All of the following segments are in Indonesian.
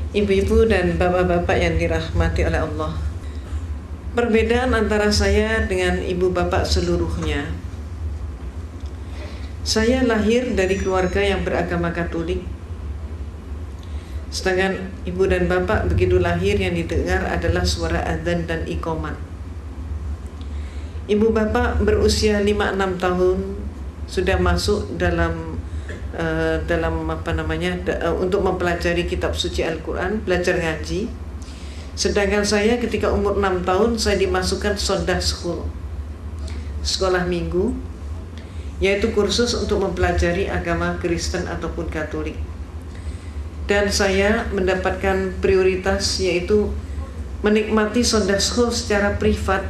Ibu-ibu dan bapak-bapak yang dirahmati oleh Allah. Perbedaan antara saya dengan ibu bapak seluruhnya. Saya lahir dari keluarga yang beragama Katolik. Sedangkan ibu dan bapak begitu lahir yang didengar adalah suara adzan dan iqamat. Ibu bapak berusia 5-6 tahun sudah masuk dalam untuk mempelajari kitab suci Al-Quran, belajar ngaji. Sedangkan saya ketika umur 6 tahun saya dimasukkan Sunday School, sekolah minggu, yaitu kursus untuk mempelajari agama Kristen ataupun Katolik. Dan saya mendapatkan prioritas, yaitu menikmati Sunday School secara privat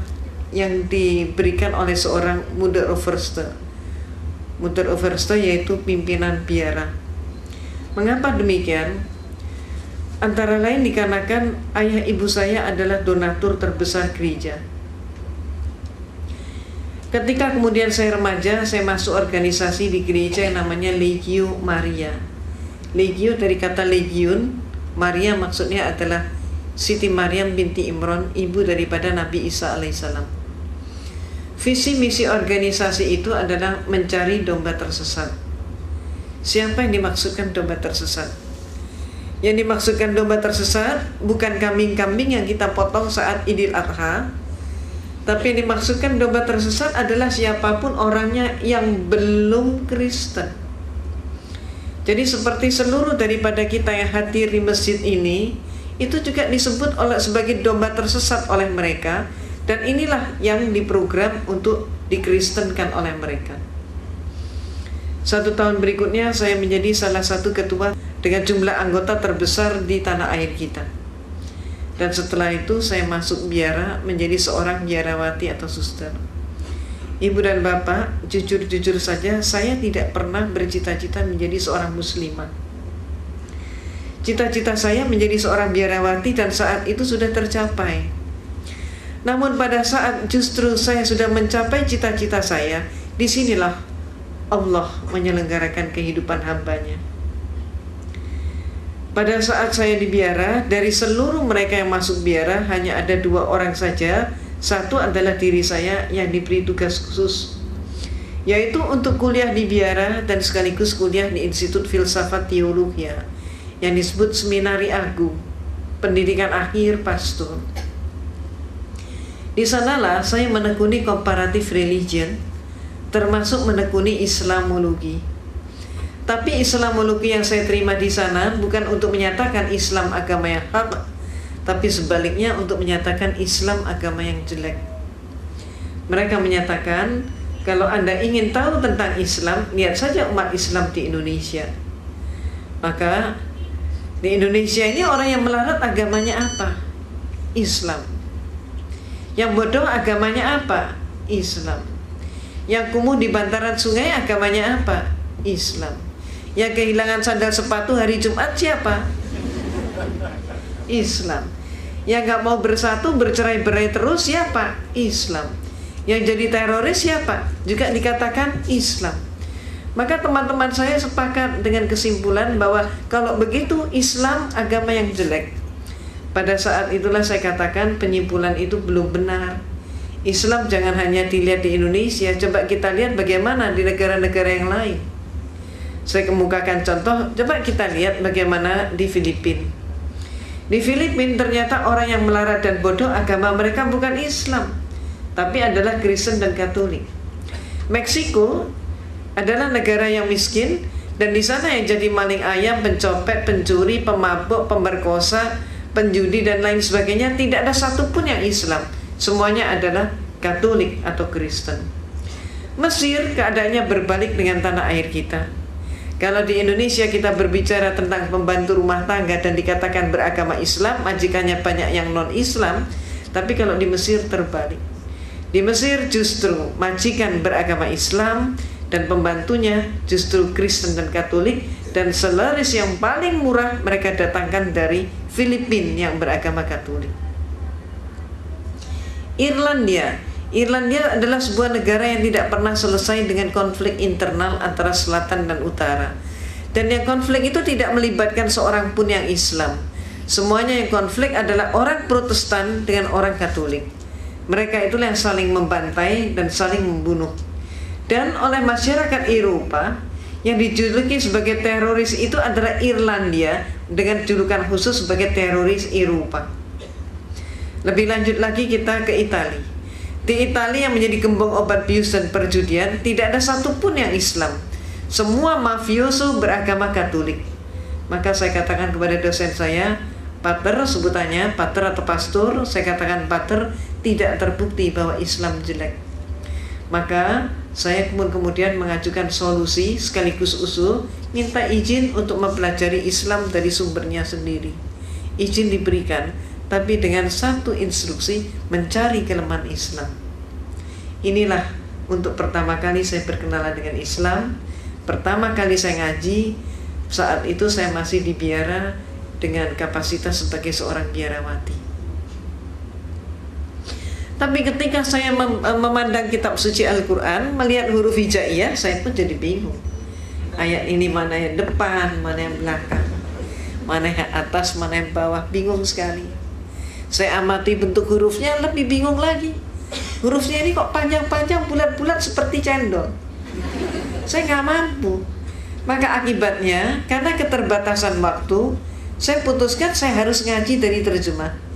yang diberikan oleh seorang Moeder Overste. Moeder Overste yaitu pimpinan biara. Mengapa demikian? Antara lain dikarenakan ayah ibu saya adalah donatur terbesar gereja. Ketika kemudian saya remaja, saya masuk organisasi di gereja yang namanya Legio Maria. Legio dari kata legion, Maria maksudnya adalah Siti Maryam binti Imran, ibu daripada Nabi Isa alaihissalam. Visi misi organisasi itu adalah mencari domba tersesat. Siapa yang dimaksudkan domba tersesat? Yang dimaksudkan domba tersesat bukan kambing-kambing yang kita potong saat Idul Adha, tapi yang dimaksudkan domba tersesat adalah siapapun orangnya yang belum Kristen. Jadi seperti seluruh daripada kita yang hadir di masjid ini, itu juga disebut sebagai domba tersesat oleh mereka. Dan inilah yang diprogram untuk dikristenkan oleh mereka. 1 tahun berikutnya saya menjadi salah satu ketua dengan jumlah anggota terbesar di tanah air kita. Dan setelah itu saya masuk biara menjadi seorang biarawati atau suster. Ibu dan bapak, jujur-jujur saja saya tidak pernah bercita-cita menjadi seorang muslimah. Cita-cita saya menjadi seorang biarawati dan saat itu sudah tercapai. Namun pada saat justru saya sudah mencapai cita-cita saya, disinilah Allah menyelenggarakan kehidupan hambanya. Pada saat saya di biara, dari seluruh mereka yang masuk biara hanya ada 2 orang saja. Satu adalah diri saya yang diberi tugas khusus, yaitu untuk kuliah di biara dan sekaligus kuliah di Institut Filsafat Teologia yang disebut Seminari Agung, pendidikan akhir pastor. Di sanalah saya menekuni comparative religion, termasuk menekuni Islamologi. Tapi Islamologi yang saya terima di sana bukan untuk menyatakan Islam agama yang hak, tapi sebaliknya untuk menyatakan Islam agama yang jelek. Mereka menyatakan, kalau Anda ingin tahu tentang Islam, lihat saja umat Islam di Indonesia. Maka di Indonesia ini orang yang melarat agamanya apa? Islam. Yang bodoh agamanya apa? Islam. Yang kumuh di bantaran sungai agamanya apa? Islam. Yang kehilangan sandal sepatu hari Jumat siapa? Islam. Yang gak mau bersatu, bercerai-berai terus siapa? Islam. Yang jadi teroris siapa? Juga dikatakan Islam. Maka teman-teman saya sepakat dengan kesimpulan bahwa kalau begitu Islam agama yang jelek. Pada saat itulah saya katakan penyimpulan itu belum benar. Islam jangan hanya dilihat di Indonesia, coba kita lihat bagaimana di negara-negara yang lain. Saya kemukakan contoh, coba kita lihat bagaimana di Filipina. Di Filipina ternyata orang yang melarat dan bodoh agama mereka bukan Islam, tapi adalah Kristen dan Katolik. Meksiko adalah negara yang miskin, dan di sana yang jadi maling ayam, pencopet, pencuri, pemabuk, pemerkosa, penjudi dan lain sebagainya tidak ada satupun yang Islam. Semuanya adalah Katolik atau Kristen. Mesir keadaannya berbalik dengan tanah air kita. Kalau di Indonesia kita berbicara tentang pembantu rumah tangga dan dikatakan beragama Islam, majikannya banyak yang non-Islam. Tapi kalau di Mesir terbalik. Di Mesir justru majikan beragama Islam dan pembantunya justru Kristen dan Katolik, dan selaris yang paling murah mereka datangkan dari Filipina yang beragama Katolik. Irlandia adalah sebuah negara yang tidak pernah selesai dengan konflik internal antara selatan dan utara. Dan yang konflik itu tidak melibatkan seorang pun yang Islam. Semuanya yang konflik adalah orang Protestan dengan orang Katolik. Mereka itulah yang saling membantai dan saling membunuh. Dan oleh masyarakat Eropa, yang dijuluki sebagai teroris itu adalah Irlandia dengan julukan khusus sebagai teroris Eropa. Lebih lanjut lagi kita ke Italia. Di Italia yang menjadi gembong obat bius dan perjudian, tidak ada satupun yang Islam. Semua mafioso beragama Katolik. Maka saya katakan kepada dosen saya, Pater, sebutannya Pater atau Pastor, saya katakan Pater, tidak terbukti bahwa Islam jelek. Maka saya kemudian mengajukan solusi sekaligus usul, minta izin untuk mempelajari Islam dari sumbernya sendiri. Izin diberikan, tapi dengan satu instruksi, mencari kelemahan Islam. Inilah untuk pertama kali saya berkenalan dengan Islam. Pertama kali saya ngaji, saat itu saya masih di biara dengan kapasitas sebagai seorang biarawati. Tapi ketika saya memandang kitab suci Al-Quran, melihat huruf hijaiyah, saya pun jadi bingung. Ayat ini mana yang depan, mana yang belakang, mana yang atas, mana yang bawah, bingung sekali. Saya amati bentuk hurufnya, lebih bingung lagi. Hurufnya ini kok panjang-panjang, bulat-bulat seperti cendol. Saya nggak mampu. Maka akibatnya, karena keterbatasan waktu, saya putuskan saya harus ngaji dari terjemah.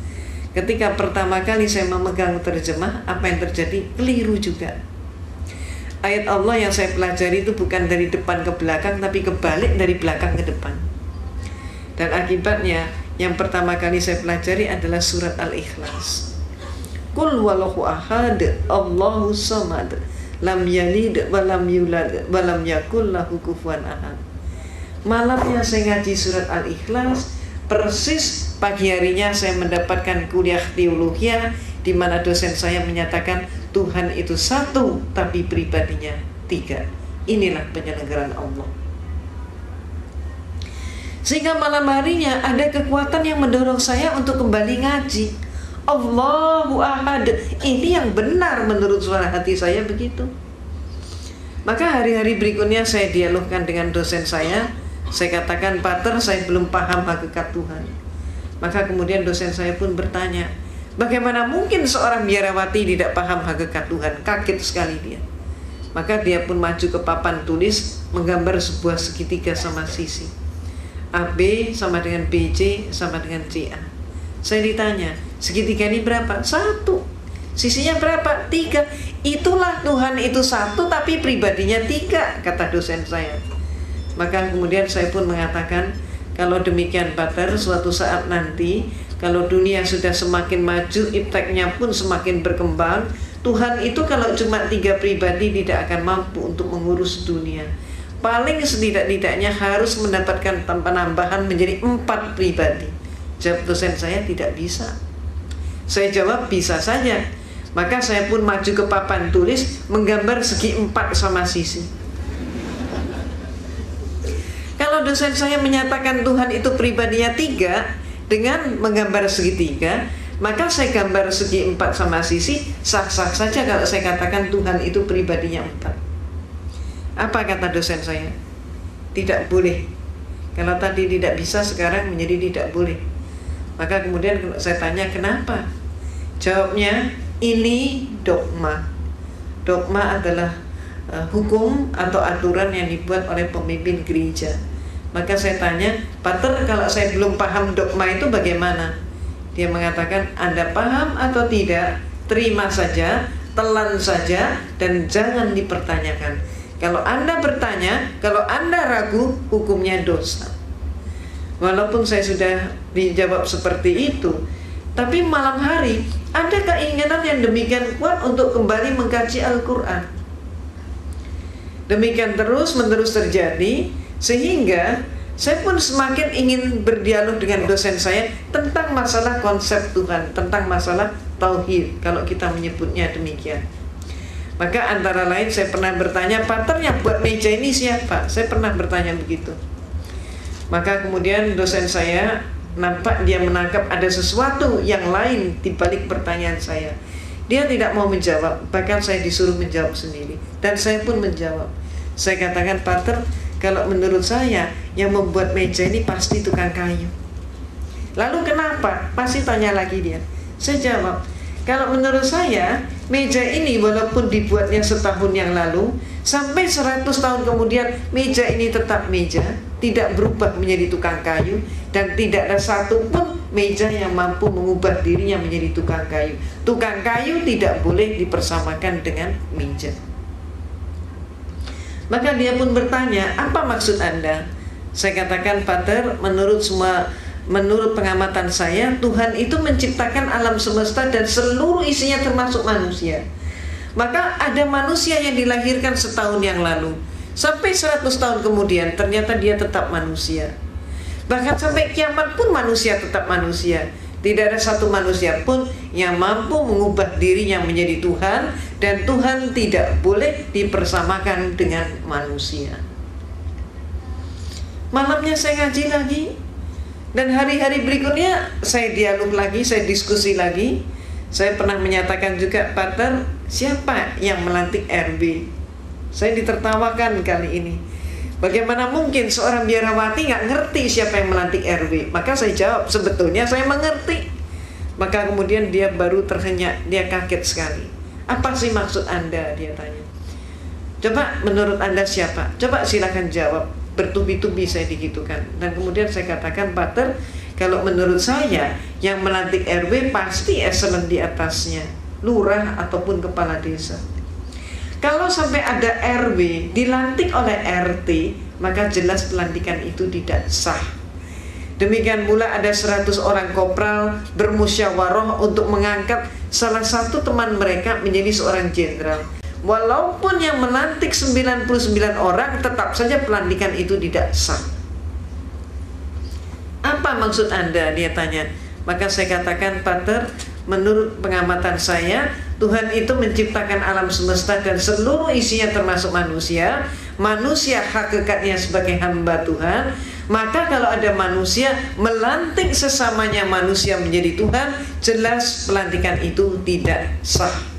Ketika pertama kali saya memegang terjemah, apa yang terjadi? Keliru juga. Ayat Allah yang saya pelajari itu bukan dari depan ke belakang, tapi kebalik dari belakang ke depan. Dan akibatnya, yang pertama kali saya pelajari adalah surat Al-Ikhlas. Qul wallahu ahad, Allahu samad, lam yalid wa lam yulad wa lam yakul lahu kufuwan ahad. Malamnya saya ngaji surat Al-Ikhlas, persis pagi harinya saya mendapatkan kuliah teologi di mana dosen saya menyatakan Tuhan itu satu tapi pribadinya tiga. Inilah penyelenggaraan Allah. Sehingga malam harinya ada kekuatan yang mendorong saya untuk kembali ngaji. Allahu ahad. Ini yang benar menurut suara hati saya begitu. Maka hari-hari berikutnya saya dialogkan dengan dosen saya. Saya katakan, Pater, saya belum paham hakikat Tuhan. Maka kemudian dosen saya pun bertanya, bagaimana mungkin seorang biarawati tidak paham hakikat Tuhan? Kaget sekali dia. Maka dia pun maju ke papan tulis, menggambar sebuah segitiga sama sisi. AB sama dengan BC sama dengan CA. Saya ditanya, segitiga ini berapa? 1. Sisinya berapa? 3. Itulah Tuhan itu satu tapi pribadinya 3, kata dosen saya. Maka kemudian saya pun mengatakan, kalau demikian Pater, suatu saat nanti kalau dunia sudah semakin maju, ipteknya pun semakin berkembang, Tuhan itu kalau cuma 3 pribadi tidak akan mampu untuk mengurus dunia. Paling setidak-tidaknya harus mendapatkan penambahan menjadi 4 pribadi. Jawab dosen saya, tidak bisa. Saya jawab, bisa saja. Maka saya pun maju ke papan tulis, menggambar segi 4 sama sisi. Kalau dosen saya menyatakan Tuhan itu pribadinya 3 dengan menggambar segitiga, maka saya gambar segi 4 sama sisi, sah-sah saja kalau saya katakan Tuhan itu pribadinya 4. Apa kata dosen saya? Tidak boleh. Kalau tadi tidak bisa, sekarang menjadi tidak boleh. Maka kemudian saya tanya kenapa? Jawabnya, ini dogma. Dogma adalah hukum atau aturan yang dibuat oleh pemimpin gereja. Maka saya tanya, Pater, kalau saya belum paham dogma itu bagaimana? Dia mengatakan, Anda paham atau tidak, terima saja, telan saja, dan jangan dipertanyakan. Kalau Anda bertanya, kalau Anda ragu, hukumnya dosa. Walaupun saya sudah dijawab seperti itu, tapi malam hari ada keinginan yang demikian kuat untuk kembali mengkaji Al-Quran. Demikian terus-menerus terjadi, sehingga saya pun semakin ingin berdialog dengan dosen saya tentang masalah konsep Tuhan, tentang masalah tauhid, kalau kita menyebutnya demikian. Maka antara lain saya pernah bertanya, Pater yang buat meja ini siapa? Saya pernah bertanya begitu. Maka kemudian dosen saya nampak dia menangkap ada sesuatu yang lain di balik pertanyaan saya. Dia tidak mau menjawab, bahkan saya disuruh menjawab sendiri. Dan saya pun menjawab. Saya katakan, Pater, kalau menurut saya yang membuat meja ini pasti tukang kayu. Lalu kenapa? Pasti tanya lagi dia. Saya jawab, kalau menurut saya meja ini walaupun dibuatnya setahun yang lalu, sampai 100 tahun kemudian meja ini tetap meja, tidak berubah menjadi tukang kayu, dan tidak ada satupun meja yang mampu mengubah dirinya menjadi tukang kayu. Tukang kayu tidak boleh dipersamakan dengan meja. Maka dia pun bertanya, apa maksud Anda? Saya katakan, Pater, menurut pengamatan saya, Tuhan itu menciptakan alam semesta dan seluruh isinya termasuk manusia. Maka ada manusia yang dilahirkan setahun yang lalu, sampai 100 tahun kemudian ternyata dia tetap manusia. Bahkan sampai kiamat pun manusia tetap manusia. Tidak ada satu manusia pun yang mampu mengubah dirinya menjadi Tuhan, dan Tuhan tidak boleh dipersamakan dengan manusia. Malamnya saya ngaji lagi, dan hari-hari berikutnya saya dialog lagi, saya diskusi lagi. Saya pernah menyatakan juga, Pater, siapa yang melantik RB? Saya ditertawakan kali ini. Bagaimana mungkin seorang biarawati nggak ngerti siapa yang melantik RW? Maka saya jawab, sebetulnya saya mengerti. Maka kemudian dia baru terhenyak, dia kaget sekali. Apa sih maksud Anda? Dia tanya. Coba menurut Anda siapa? Coba silakan jawab. Bertubi-tubi saya digitukan. Dan kemudian saya katakan, Pater, kalau menurut saya yang melantik RW pasti eselon di atasnya, lurah ataupun kepala desa. Kalau sampai ada RW dilantik oleh RT, maka jelas pelantikan itu tidak sah. Demikian pula ada 100 orang kopral bermusyawarah untuk mengangkat salah satu teman mereka menjadi seorang jenderal. Walaupun yang melantik 99 orang, tetap saja pelantikan itu tidak sah. Apa maksud Anda? Dia tanya. Maka saya katakan, Pater, menurut pengamatan saya, Tuhan itu menciptakan alam semesta dan seluruh isinya termasuk manusia. Manusia hakikatnya sebagai hamba Tuhan. Maka kalau ada manusia melantik sesamanya manusia menjadi Tuhan, jelas pelantikan itu tidak sah.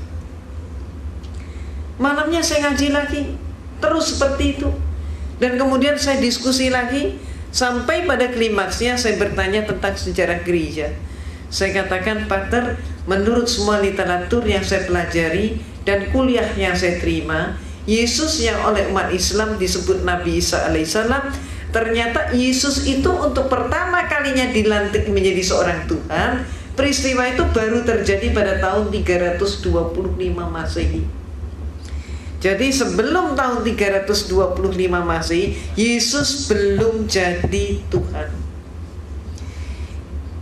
Malamnya saya ngaji lagi, terus seperti itu. Dan kemudian saya diskusi lagi, sampai pada klimaksnya saya bertanya tentang sejarah gereja. Saya katakan, Pater, menurut semua literatur yang saya pelajari dan kuliah yang saya terima, Yesus yang oleh umat Islam disebut Nabi Isa alaihissalam, ternyata Yesus itu untuk pertama kalinya dilantik menjadi seorang Tuhan. Peristiwa itu baru terjadi pada tahun 325 Masehi. Jadi sebelum tahun 325 Masehi, Yesus belum jadi Tuhan.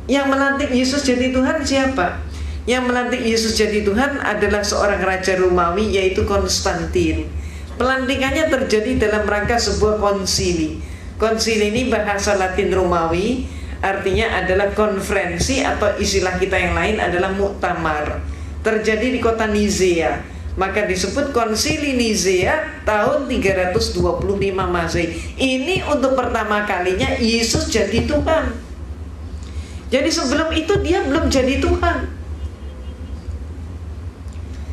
Yang melantik Yesus jadi Tuhan siapa? Yang melantik Yesus jadi Tuhan adalah seorang raja Romawi, yaitu Konstantin. Pelantikannya terjadi dalam rangka sebuah konsili. Konsili ini bahasa Latin Romawi, artinya adalah konferensi, atau istilah kita yang lain adalah muktamar. Terjadi di kota Nizea. Maka disebut Konsili Nizea tahun 325 Masehi. Ini untuk pertama kalinya Yesus jadi Tuhan. Jadi sebelum itu dia belum jadi Tuhan.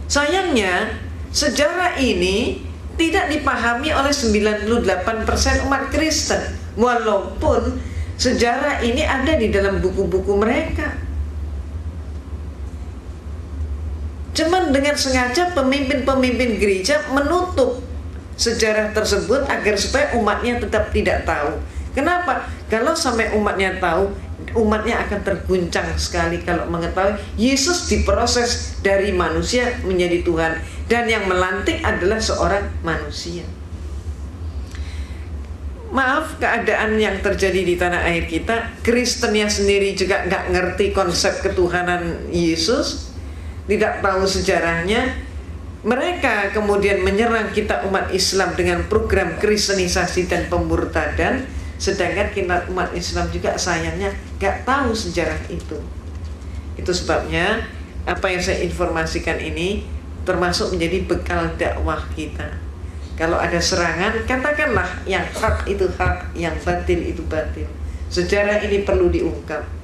Sayangnya sejarah ini tidak dipahami oleh 98% umat Kristen, walaupun sejarah ini ada di dalam buku-buku mereka. Cuman dengan sengaja pemimpin-pemimpin gereja menutup sejarah tersebut agar supaya umatnya tetap tidak tahu. Kenapa? Kalau sampai umatnya tahu, umatnya akan terguncang sekali kalau mengetahui Yesus diproses dari manusia menjadi Tuhan, dan yang melantik adalah seorang manusia. Maaf, keadaan yang terjadi di tanah air kita, Kristennya sendiri juga nggak ngerti konsep ketuhanan Yesus, tidak tahu sejarahnya. Mereka kemudian menyerang kita umat Islam dengan program kristenisasi dan pemurtadan, sedangkan kita umat Islam juga sayangnya gak tahu sejarah itu. Itu sebabnya apa yang saya informasikan ini termasuk menjadi bekal dakwah kita. Kalau ada serangan, katakanlah yang hak itu hak, yang batil itu batil. Sejarah ini perlu diungkap.